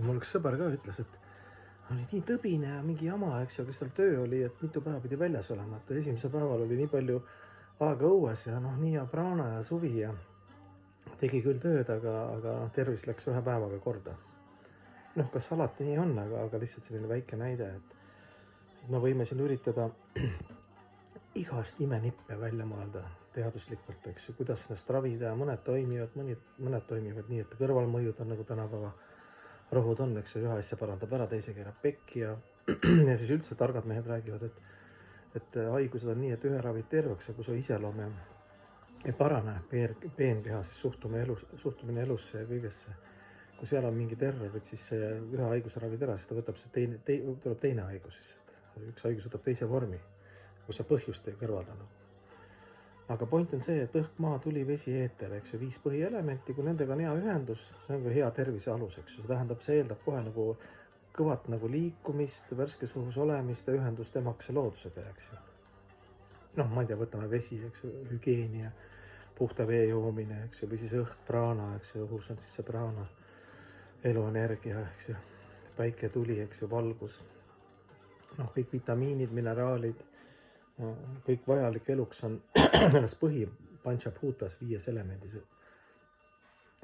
mul üks sõber ka ütles, et oli nii tõbine ja mingi jama, eks ju, kes tal töö oli, et mitu päeva pidi väljas olema, et esimesel päeval oli nii palju aega õues ja noh, nii ja praana ja suvi ja tegi küll tööd, aga tervis läks ühe päevaga korda. Noh, kas alati nii on, aga lihtsalt selline väike näide, et me võime siin üritada igast imenippe välja mõelda teaduslikult, eks ju, kuidas ennast ravida ja mõned toimivad nii, et kõrvalmõjud on nagu tänapäeva rohud on, eks ju, ühe asja parandab ära, teise keerab pekki ja siis üldse targad mehed räägivad, et haigused on nii, et ühe ravid terveks ja kui su iseloom ei parane, peenkeha, siis suhtumine elusse ja kõigesse. Kui seal on mingi terrorid, siis see ühe haiguse ravid ära, siis ta võtab tuleb teine haigus, siis üks haigus võtab teise vormi, kui sa põhjust ei kõrvalda. Aga point on see, et õhk, maa, tuli, vesi, eeter, eks ju, 5 põhielementi, kui nendega on hea ühendus, see on ka hea tervise alus, eks ju, see tähendab, see eeldab kohe nagu kõvat nagu liikumist, värskes õhus olemist ja ühendust emakese loodusega, eks ju. Noh, ma ei tea, võtame vesi, eks ju, hügieenia, puhta vee joomine, eks ju, või siis õhk, praana, eks ju, õhus on siis see praana, eluenergia, eks ju, päike, tuli, eks ju, valgus, noh, kõik vitamiinid, mineraalid, kõik vajalik eluks on ennast põhi panchaputas 5 elemendis.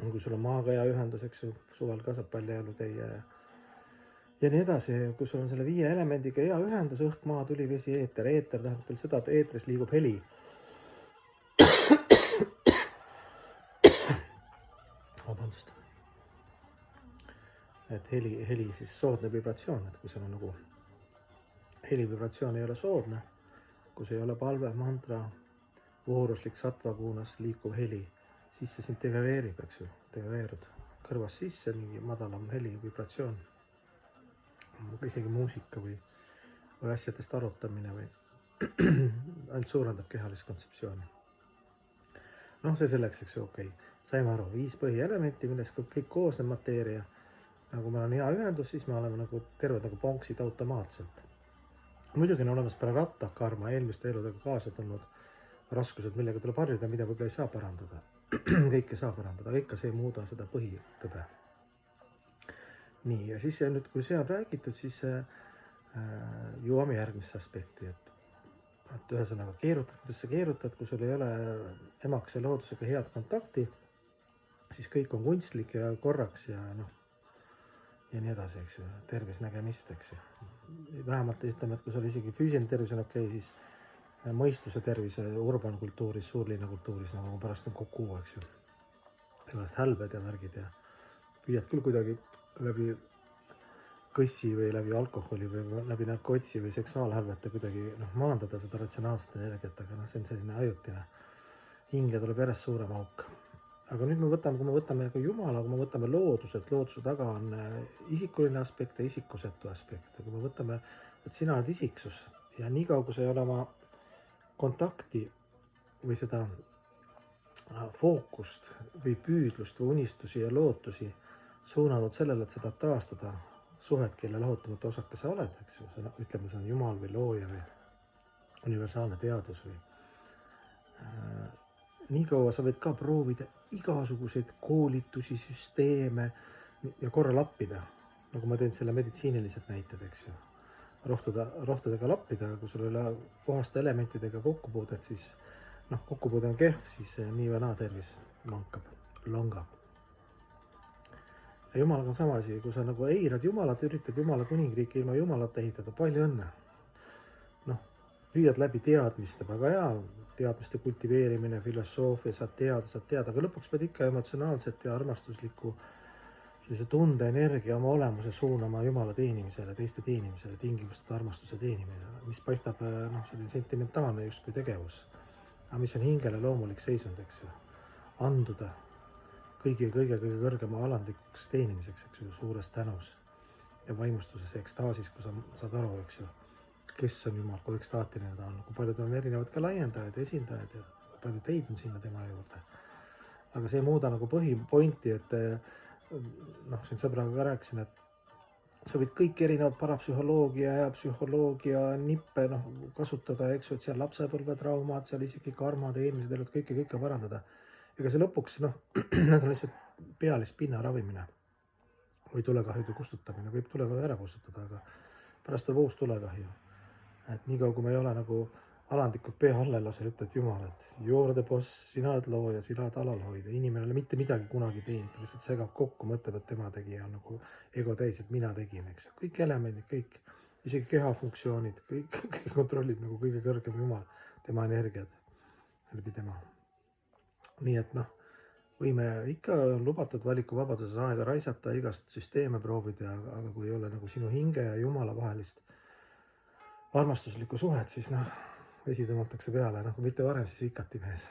Kui sul on maaga hea ühendus, eks ju, suvel ka saab paljajalu käia ja nii edasi. Kui sul on selle 5 elemendiga hea ühendus, õhk, maa, tuli, vesi, eeter. Eeter tähendab veel seda, et eetris liigub heli. Vabandust. Et heli siis soodne vibratsioon, et kui seal on nagu helivibratsioon ei ole soodne, kui see ei ole palve, mantra, vooruslik satvakuunas liikuv heli, siis see sind degradeerib, eks ju, degradeerud kõrvast sisse, mingi madalam heli, vibratsioon, isegi muusika või asjadest arutamine või ainult suurendab kehalist kontseptsiooni. Noh, see selleks, eks ju, okei. Saime aru, 5 põhielementi, millest kõik koosneb mateeria. Kui meil on hea ühendus, siis me oleme nagu terved nagu ponksid automaatselt. Muidugi on olemas prarabdha karma, eelmiste eludega kaasa tulnud raskused, millega tuleb harjuda, mida võib-olla ei saa parandada. Kõike saa parandada, aga ikka see ei muuda seda põhitõde. Nii, ja siis nüüd, kui see on räägitud, siis jõuame järgmisse aspekti, et ühesõnaga keerutad, kuidas sa keerutad, kui sul ei ole emakese loodusega head kontakti, siis kõik on kunstlik ja korraks ja noh, ja nii edasi, eks ju, tervisnägemist, eks ju. Vähemalt ütleme, et kui sul isegi füüsiline tervis on okei, siis mõistuse tervise urbankultuuris, suurlinnakultuuris, nagu pärast on kokku, eks ju. Pärast hälbed ja värgid ja püüad küll kuidagi läbi kõssi või läbi alkoholi või läbi narkotsi või seksuaalhälvete kuidagi maandada seda ratsionaalset energiat, aga see on selline ajutine. Hinge tuleb järjest suurem auk. Aga nüüd kui me võtame nagu Jumala, kui me võtame looduse taga on isikuline aspekt ja isikusetu aspekt. Kui me võtame, et sina oled isiksus ja nii kaua, kui sa ei ole oma kontakti või seda fookust või püüdlust või unistusi ja lootusi suunanud sellele, et seda taastada suhet, kelle lahutamatu osake sa oled, eks ju. Ütleme, see on Jumal või looja või universaalne teadus või nii kaua sa võid ka proovida igasuguseid koolitusi, süsteeme ja korra lappida. Nagu ma teen selle meditsiinilised näited, eks ju. Rohtudega lappida, aga kui sul ei ole puhaste elementidega kokkupuudet, siis kokkupuude on kehv, siis nii või naa tervis langab. Ja Jumalaga on sama asi, kui sa nagu eirad Jumalat, üritad Jumala kuningriiki ilma Jumalata ehitada, palju õnne. Püüad läbi teadmiste, väga hea, teadmiste kultiveerimine, filosoofia, saad teada, aga lõpuks pead ikka emotsionaalset ja armastuslikku sellise tunde, energia oma olemuse suunama Jumala teenimisele, teiste teenimisele, tingimustada armastuse teenimisele, mis paistab selline sentimentaalne justkui tegevus, aga mis on hingele loomulik seisund, eks ju, anduda kõige kõrgema alandlikuks teenimiseks, eks ju, suures tänus ja vaimustuses ja ekstaasis, kui sa saad aru, eks ju, kes on Jumal, kui ekstaatiline ta on, kui palju ta on erinevad ka laiendajad ja esindajad ja palju teid on sinna tema juurde. Aga see ei muuda nagu põhipointi, et siin sõbraga ka rääkisin, et sa võid kõik erinevad parapsühholoogia ja psühholoogia nippe kasutada, eks ju, et seal lapsepõlvetraumad, seal isegi karmad, eelmised elud, kõike parandada. Ega see lõpuks, need on lihtsalt pealist pinna ravimine. või tulekahjude kustutamine, võib tulekahju ära kustutada, aga pärast tuleb uus tulekahju. Et niikaua, kui me ei ole nagu alandlikult pea alla lase, ütled Jumal, et you are the boss, sina oled looja, sina oled alalhoidja, inimene ei ole mitte midagi kunagi teinud, lihtsalt segab kokku, mõtleb, et tema tegi ja on nagu ego täis, et mina tegin, eks ju, kõik elemendid, kõik, isegi kehafunktsioonid, kõik kontrollib nagu kõige kõrgem Jumal, tema energiat läbi tema. Nii et noh, võime ikka lubatud valikuvabaduses aega raisata, igast süsteeme proovida, aga kui ei ole nagu sinu hinge ja Jumala vahelist armastuslikku suhet, siis noh, vesi tõmmatakse peale, noh kui mitte varem, siis vikati mees.